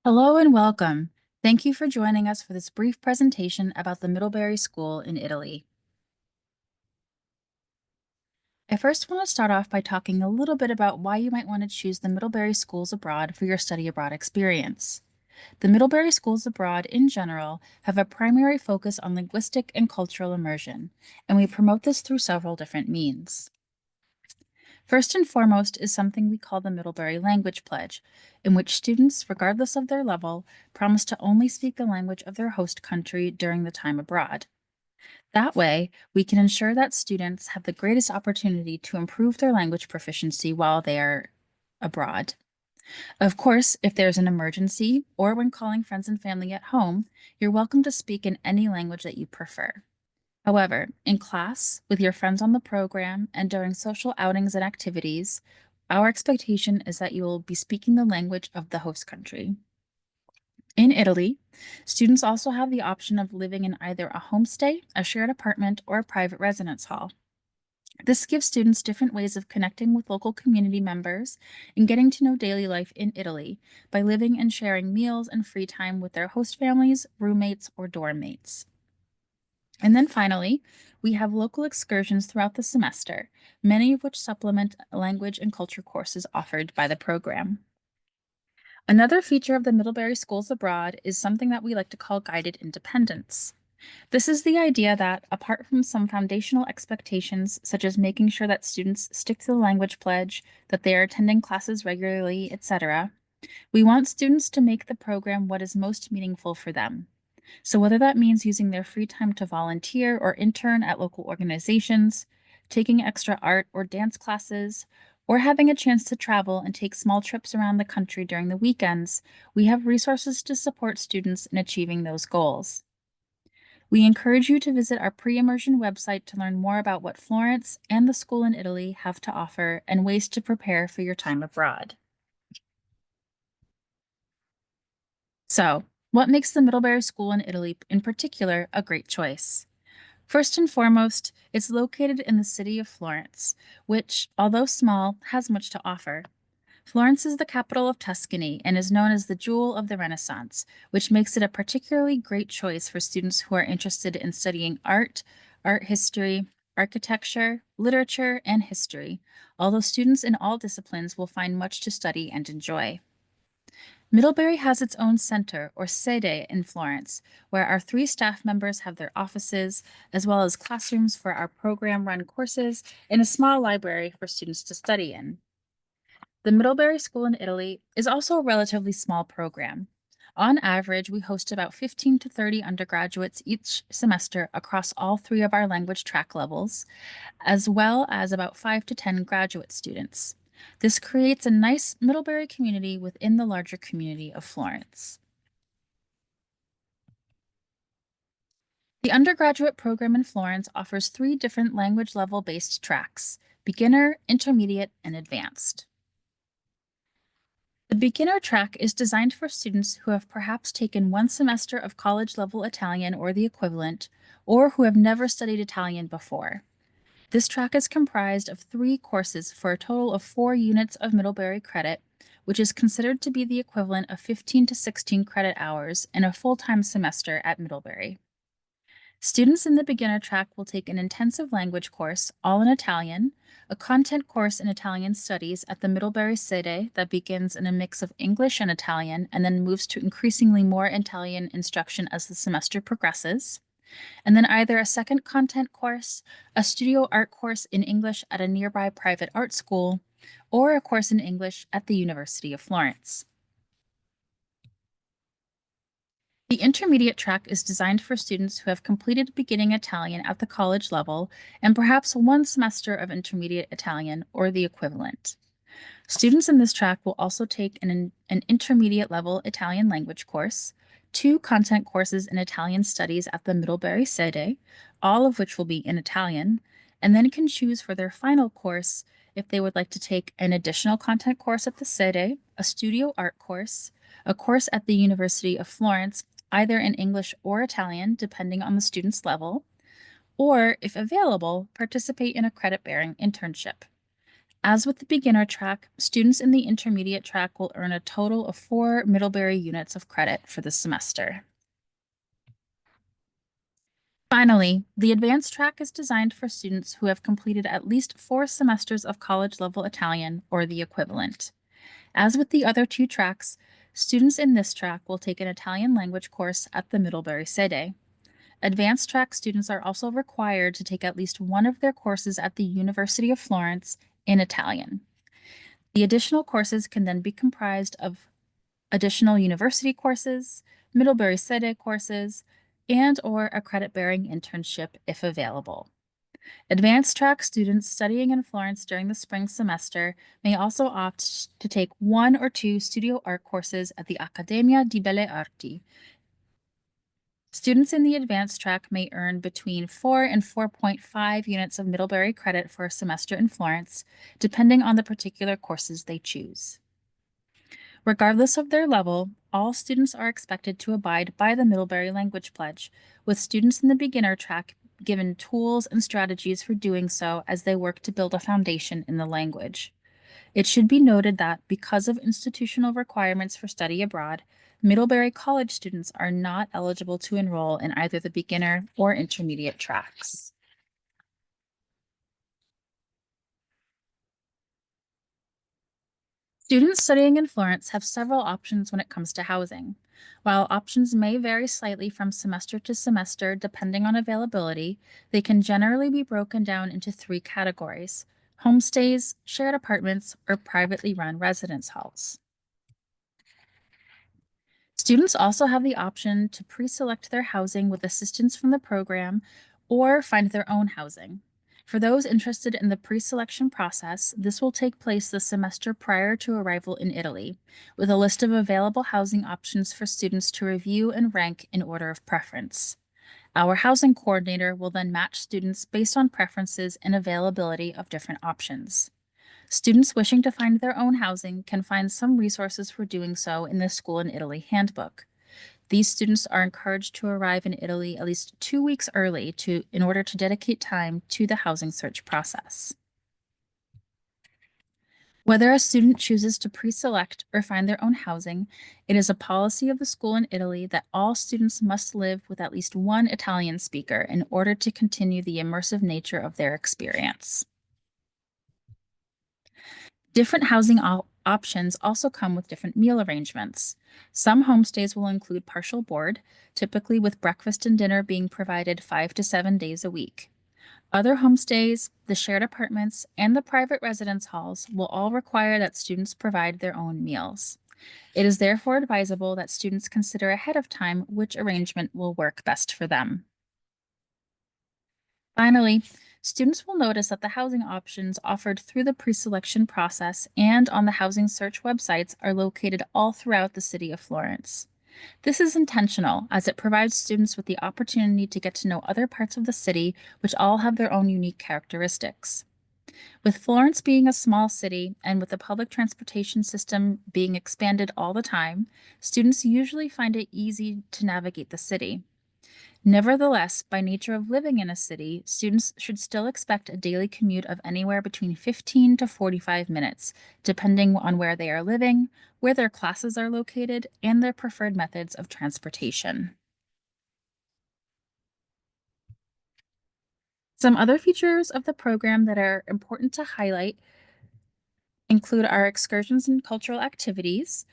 Hello and welcome. Thank you for joining us for this brief presentation about the Middlebury School in Italy. I first want to start off by talking a little bit about why you might want to choose the Middlebury Schools Abroad for your study abroad experience. The Middlebury Schools Abroad in general have a primary focus on linguistic and cultural immersion, and we promote this through several different means. First and foremost is something we call the Middlebury Language Pledge, in which students, regardless of their level, promise to only speak the language of their host country during the time abroad. That way, we can ensure that students have the greatest opportunity to improve their language proficiency while they are abroad. Of course, if there's an emergency or when calling friends and family at home, you're welcome to speak in any language that you prefer. However, in class, with your friends on the program, and during social outings and activities, our expectation is that you will be speaking the language of the host country. In Italy, students also have the option of living in either a homestay, a shared apartment, or a private residence hall. This gives students different ways of connecting with local community members and getting to know daily life in Italy by living and sharing meals and free time with their host families, roommates, or dorm mates. And then finally, we have local excursions throughout the semester, many of which supplement language and culture courses offered by the program. Another feature of the Middlebury Schools Abroad is something that we like to call guided independence. This is the idea that, apart from some foundational expectations, such as making sure that students stick to the language pledge, that they are attending classes regularly, etc., we want students to make the program what is most meaningful for them. So, whether that means using their free time to volunteer or intern at local organizations, taking extra art or dance classes, or having a chance to travel and take small trips around the country during the weekends, we have resources to support students in achieving those goals. We encourage you to visit our pre-immersion website to learn more about what Florence and the school in Italy have to offer and ways to prepare for your time abroad. So, what makes the Middlebury School in Italy in particular a great choice? First and foremost, it's located in the city of Florence, which, although small, has much to offer. Florence is the capital of Tuscany and is known as the jewel of the Renaissance, which makes it a particularly great choice for students who are interested in studying art, art history, architecture, literature, and history, although students in all disciplines will find much to study and enjoy. Middlebury has its own center, or sede, in Florence, where our 3 staff members have their offices, as well as classrooms for our program-run courses and a small library for students to study in. The Middlebury School in Italy is also a relatively small program. On average, we host about 15 to 30 undergraduates each semester across all 3 of our language track levels, as well as about 5 to 10 graduate students. This creates a nice Middlebury community within the larger community of Florence. The undergraduate program in Florence offers 3 different language level based tracks: beginner, intermediate, and advanced. The beginner track is designed for students who have perhaps taken 1 semester of college level Italian or the equivalent, or who have never studied Italian before. This track is comprised of 3 courses for a total of 4 units of Middlebury credit, which is considered to be the equivalent of 15 to 16 credit hours in a full-time semester at Middlebury. Students in the beginner track will take an intensive language course, all in Italian, a content course in Italian studies at the Middlebury Sede that begins in a mix of English and Italian and then moves to increasingly more Italian instruction as the semester progresses, and then either a second content course, a studio art course in English at a nearby private art school, or a course in English at the University of Florence. The intermediate track is designed for students who have completed beginning Italian at the college level and perhaps 1 semester of intermediate Italian or the equivalent. Students in this track will also take an intermediate level Italian language course, 2 content courses in Italian studies at the Middlebury Sede, all of which will be in Italian, and then can choose for their final course if they would like to take an additional content course at the Sede, a studio art course, a course at the University of Florence, either in English or Italian, depending on the student's level, or, if available, participate in a credit-bearing internship. As with the beginner track, students in the intermediate track will earn a total of 4 Middlebury units of credit for the semester. Finally, the advanced track is designed for students who have completed at least 4 semesters of college-level Italian or the equivalent. As with the other two tracks, students in this track will take an Italian language course at the Middlebury Sede. Advanced track students are also required to take at least one of their courses at the University of Florence in Italian. The additional courses can then be comprised of additional university courses, Middlebury Sede courses, and/or a credit-bearing internship if available. Advanced track students studying in Florence during the spring semester may also opt to take 1 or 2 studio art courses at the Accademia di Belle Arti. Students in the advanced track may earn between 4 and 4.5 units of Middlebury credit for a semester in Florence, depending on the particular courses they choose. Regardless of their level, all students are expected to abide by the Middlebury Language Pledge, with students in the beginner track given tools and strategies for doing so as they work to build a foundation in the language. It should be noted that because of institutional requirements for study abroad, Middlebury College students are not eligible to enroll in either the beginner or intermediate tracks. Students studying in Florence have several options when it comes to housing. While options may vary slightly from semester to semester depending on availability, they can generally be broken down into 3 categories: homestays, shared apartments, or privately run residence halls. Students also have the option to pre-select their housing with assistance from the program or find their own housing. For those interested in the pre-selection process, this will take place the semester prior to arrival in Italy, with a list of available housing options for students to review and rank in order of preference. Our housing coordinator will then match students based on preferences and availability of different options. Students wishing to find their own housing can find some resources for doing so in the School in Italy handbook. These students are encouraged to arrive in Italy at least 2 weeks early in order to dedicate time to the housing search process. Whether a student chooses to pre-select or find their own housing, it is a policy of the school in Italy that all students must live with at least one Italian speaker in order to continue the immersive nature of their experience. Different housing options also come with different meal arrangements. Some homestays will include partial board, typically with breakfast and dinner being provided 5 to 7 days a week. Other homestays, the shared apartments, and the private residence halls will all require that students provide their own meals. It is therefore advisable that students consider ahead of time which arrangement will work best for them. Finally, students will notice that the housing options offered through the pre-selection process and on the housing search websites are located all throughout the city of Florence. This is intentional as it provides students with the opportunity to get to know other parts of the city, which all have their own unique characteristics. With Florence being a small city and with the public transportation system being expanded all the time, students usually find it easy to navigate the city. Nevertheless, by nature of living in a city, students should still expect a daily commute of anywhere between 15 to 45 minutes, depending on where they are living, where their classes are located, and their preferred methods of transportation. Some other features of the program that are important to highlight include our excursions and cultural activities.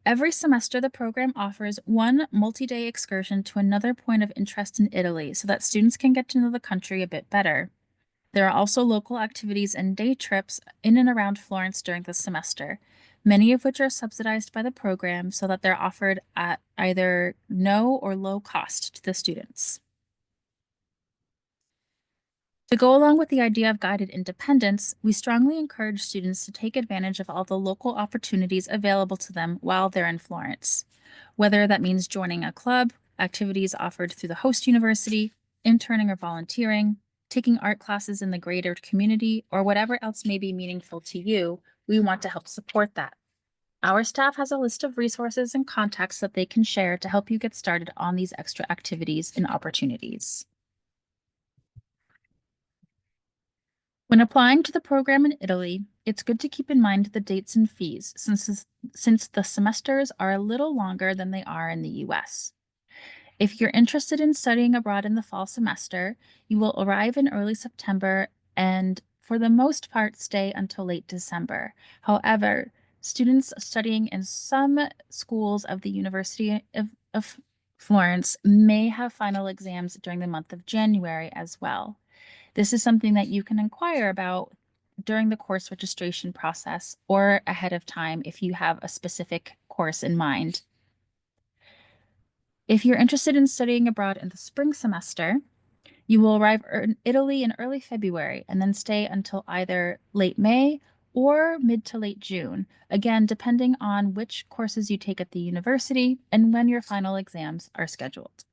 Every semester, the program offers one multi-day excursion to another point of interest in Italy so that students can get to know the country a bit better. There are also local activities and day trips in and around Florence during the semester, many of which are subsidized by the program so that they're offered at either no or low cost to the students. To go along with the idea of guided independence, we strongly encourage students to take advantage of all the local opportunities available to them while they're in Florence. Whether that means joining a club, activities offered through the host university, interning or volunteering, taking art classes in the greater community, or whatever else may be meaningful to you, we want to help support that. Our staff has a list of resources and contacts that they can share to help you get started on these extra activities and opportunities. When applying to the program in Italy, it's good to keep in mind the dates and fees since the semesters are a little longer than they are in the US. If you're interested in studying abroad in the fall semester, you will arrive in early September and, for the most part, stay until late December. However, students studying in some schools of the University of Florence may have final exams during the month of January as well. This is something that you can inquire about during the course registration process or ahead of time if you have a specific course in mind. If you're interested in studying abroad in the spring semester, you will arrive in Italy in early February and then stay until either late May or mid to late June, again, depending on which courses you take at the university and when your final exams are scheduled.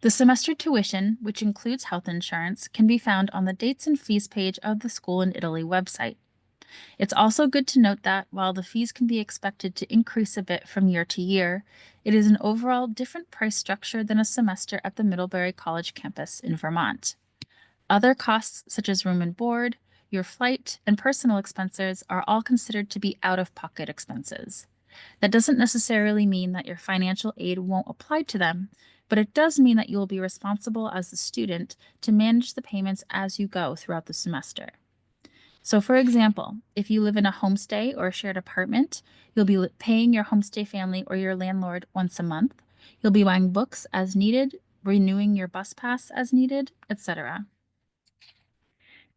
The semester tuition, which includes health insurance, can be found on the dates and fees page of the School in Italy website. It's also good to note that while the fees can be expected to increase a bit from year to year, it is an overall different price structure than a semester at the Middlebury College campus in Vermont. Other costs, such as room and board, your flight, and personal expenses, are all considered to be out of pocket expenses. That doesn't necessarily mean that your financial aid won't apply to them, but it does mean that you will be responsible as the student to manage the payments as you go throughout the semester. So, for example, if you live in a homestay or a shared apartment, you'll be paying your homestay family or your landlord once a month. You'll be buying books as needed, renewing your bus pass as needed, etc.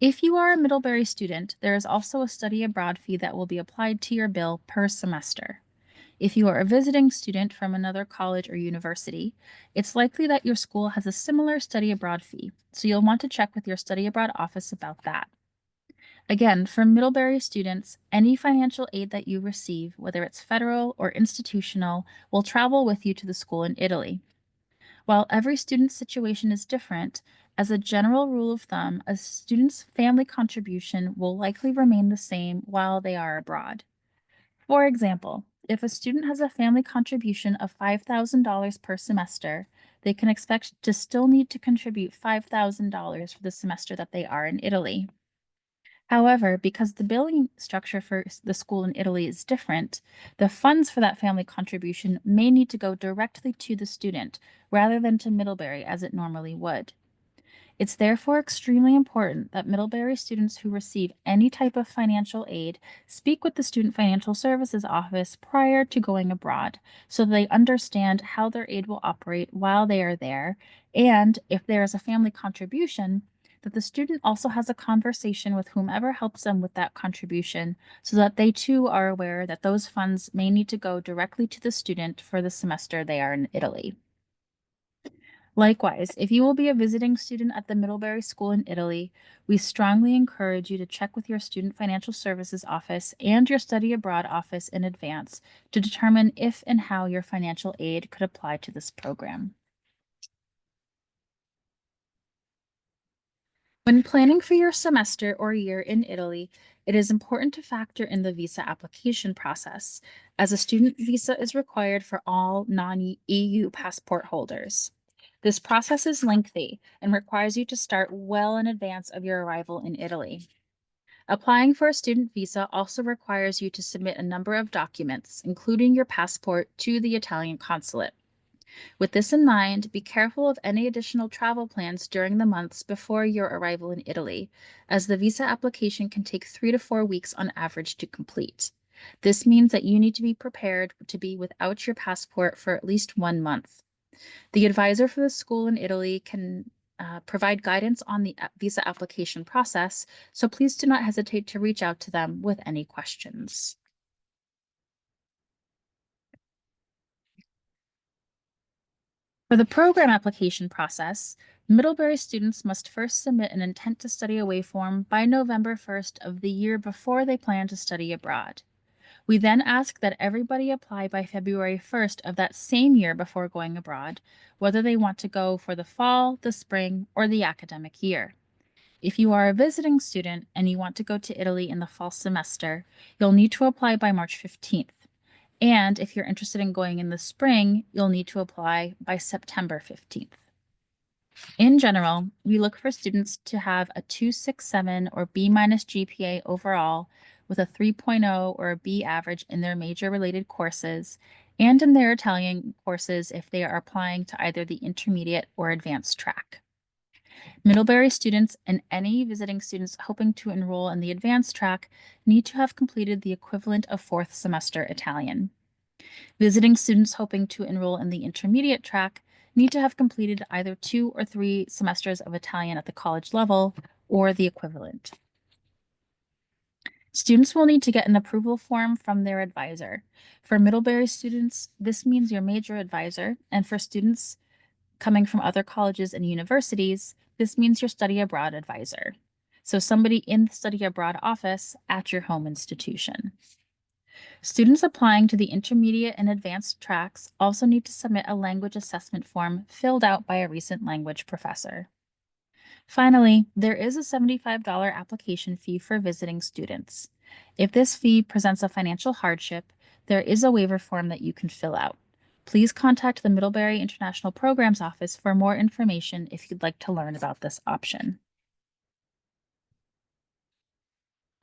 If you are a Middlebury student, there is also a study abroad fee that will be applied to your bill per semester. If you are a visiting student from another college or university, it's likely that your school has a similar study abroad fee, so you'll want to check with your study abroad office about that. Again, for Middlebury students, any financial aid that you receive, whether it's federal or institutional, will travel with you to the school in Italy. While every student's situation is different, as a general rule of thumb, a student's family contribution will likely remain the same while they are abroad. For example, if a student has a family contribution of $5,000 per semester, they can expect to still need to contribute $5,000 for the semester that they are in Italy. However, because the billing structure for the school in Italy is different, the funds for that family contribution may need to go directly to the student rather than to Middlebury as it normally would. It's therefore extremely important that Middlebury students who receive any type of financial aid speak with the Student Financial Services Office prior to going abroad so they understand how their aid will operate while they are there, and if there is a family contribution, that the student also has a conversation with whomever helps them with that contribution so that they too are aware that those funds may need to go directly to the student for the semester they are in Italy. Likewise, if you will be a visiting student at the Middlebury School in Italy, we strongly encourage you to check with your Student Financial Services Office and your Study Abroad office in advance to determine if and how your financial aid could apply to this program. When planning for your semester or year in Italy, it is important to factor in the visa application process, as a student visa is required for all non-EU passport holders. This process is lengthy and requires you to start well in advance of your arrival in Italy. Applying for a student visa also requires you to submit a number of documents, including your passport, to the Italian consulate. With this in mind, be careful of any additional travel plans during the months before your arrival in Italy, as the visa application can take 3 to 4 weeks on average to complete. This means that you need to be prepared to be without your passport for at least 1 month. The advisor for the school in Italy can provide guidance on the visa application process, so please do not hesitate to reach out to them with any questions. For the program application process, Middlebury students must first submit an intent to study away form by November 1st of the year before they plan to study abroad. We then ask that everybody apply by February 1st of that same year before going abroad, whether they want to go for the fall, the spring, or the academic year. If you are a visiting student and you want to go to Italy in the fall semester, you'll need to apply by March 15th. And if you're interested in going in the spring, you'll need to apply by September 15th. In general, we look for students to have a 2.67 or B minus GPA overall with a 3.0 or a B average in their major related courses and in their Italian courses if they are applying to either the intermediate or advanced track. Middlebury students and any visiting students hoping to enroll in the advanced track need to have completed the equivalent of fourth semester Italian. Visiting students hoping to enroll in the intermediate track need to have completed either 2 or 3 semesters of Italian at the college level or the equivalent. Students will need to get an approval form from their advisor. For Middlebury students, this means your major advisor, and for students coming from other colleges and universities, this means your study abroad advisor. So somebody in the study abroad office at your home institution. Students applying to the intermediate and advanced tracks also need to submit a language assessment form filled out by a recent language professor. Finally, there is a $75 application fee for visiting students. If this fee presents a financial hardship, there is a waiver form that you can fill out. Please contact the Middlebury International Programs Office for more information if you'd like to learn about this option.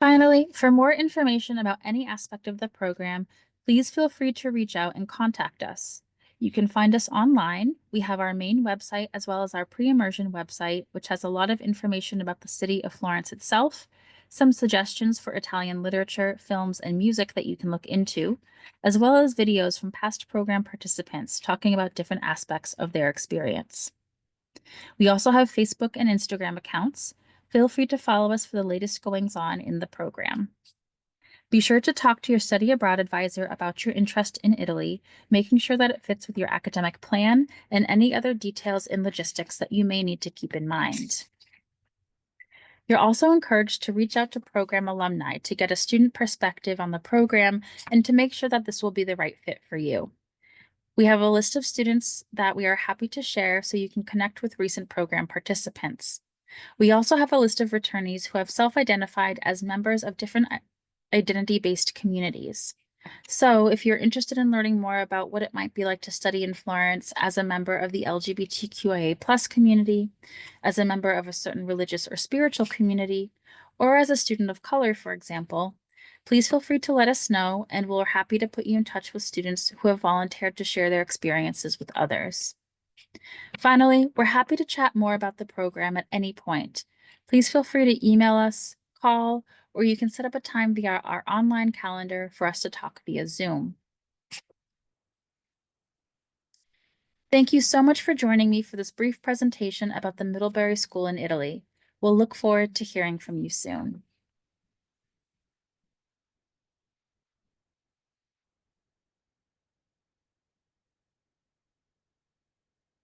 Finally, for more information about any aspect of the program, please feel free to reach out and contact us. You can find us online. We have our main website as well as our pre-immersion website, which has a lot of information about the city of Florence itself, some suggestions for Italian literature, films, and music that you can look into, as well as videos from past program participants talking about different aspects of their experience. We also have Facebook and Instagram accounts. Feel free to follow us for the latest goings on in the program. Be sure to talk to your study abroad advisor about your interest in Italy, making sure that it fits with your academic plan and any other details and logistics that you may need to keep in mind. You're also encouraged to reach out to program alumni to get a student perspective on the program and to make sure that this will be the right fit for you. We have a list of students that we are happy to share so you can connect with recent program participants. We also have a list of returnees who have self-identified as members of different identity-based communities. So if you're interested in learning more about what it might be like to study in Florence as a member of the LGBTQIA+ community, as a member of a certain religious or spiritual community, or as a student of color, for example, please feel free to let us know, and we're happy to put you in touch with students who have volunteered to share their experiences with others. Finally, we're happy to chat more about the program at any point. Please feel free to email us, call, or you can set up a time via our online calendar for us to talk via Zoom. Thank you so much for joining me for this brief presentation about the Middlebury School in Italy. We'll look forward to hearing from you soon.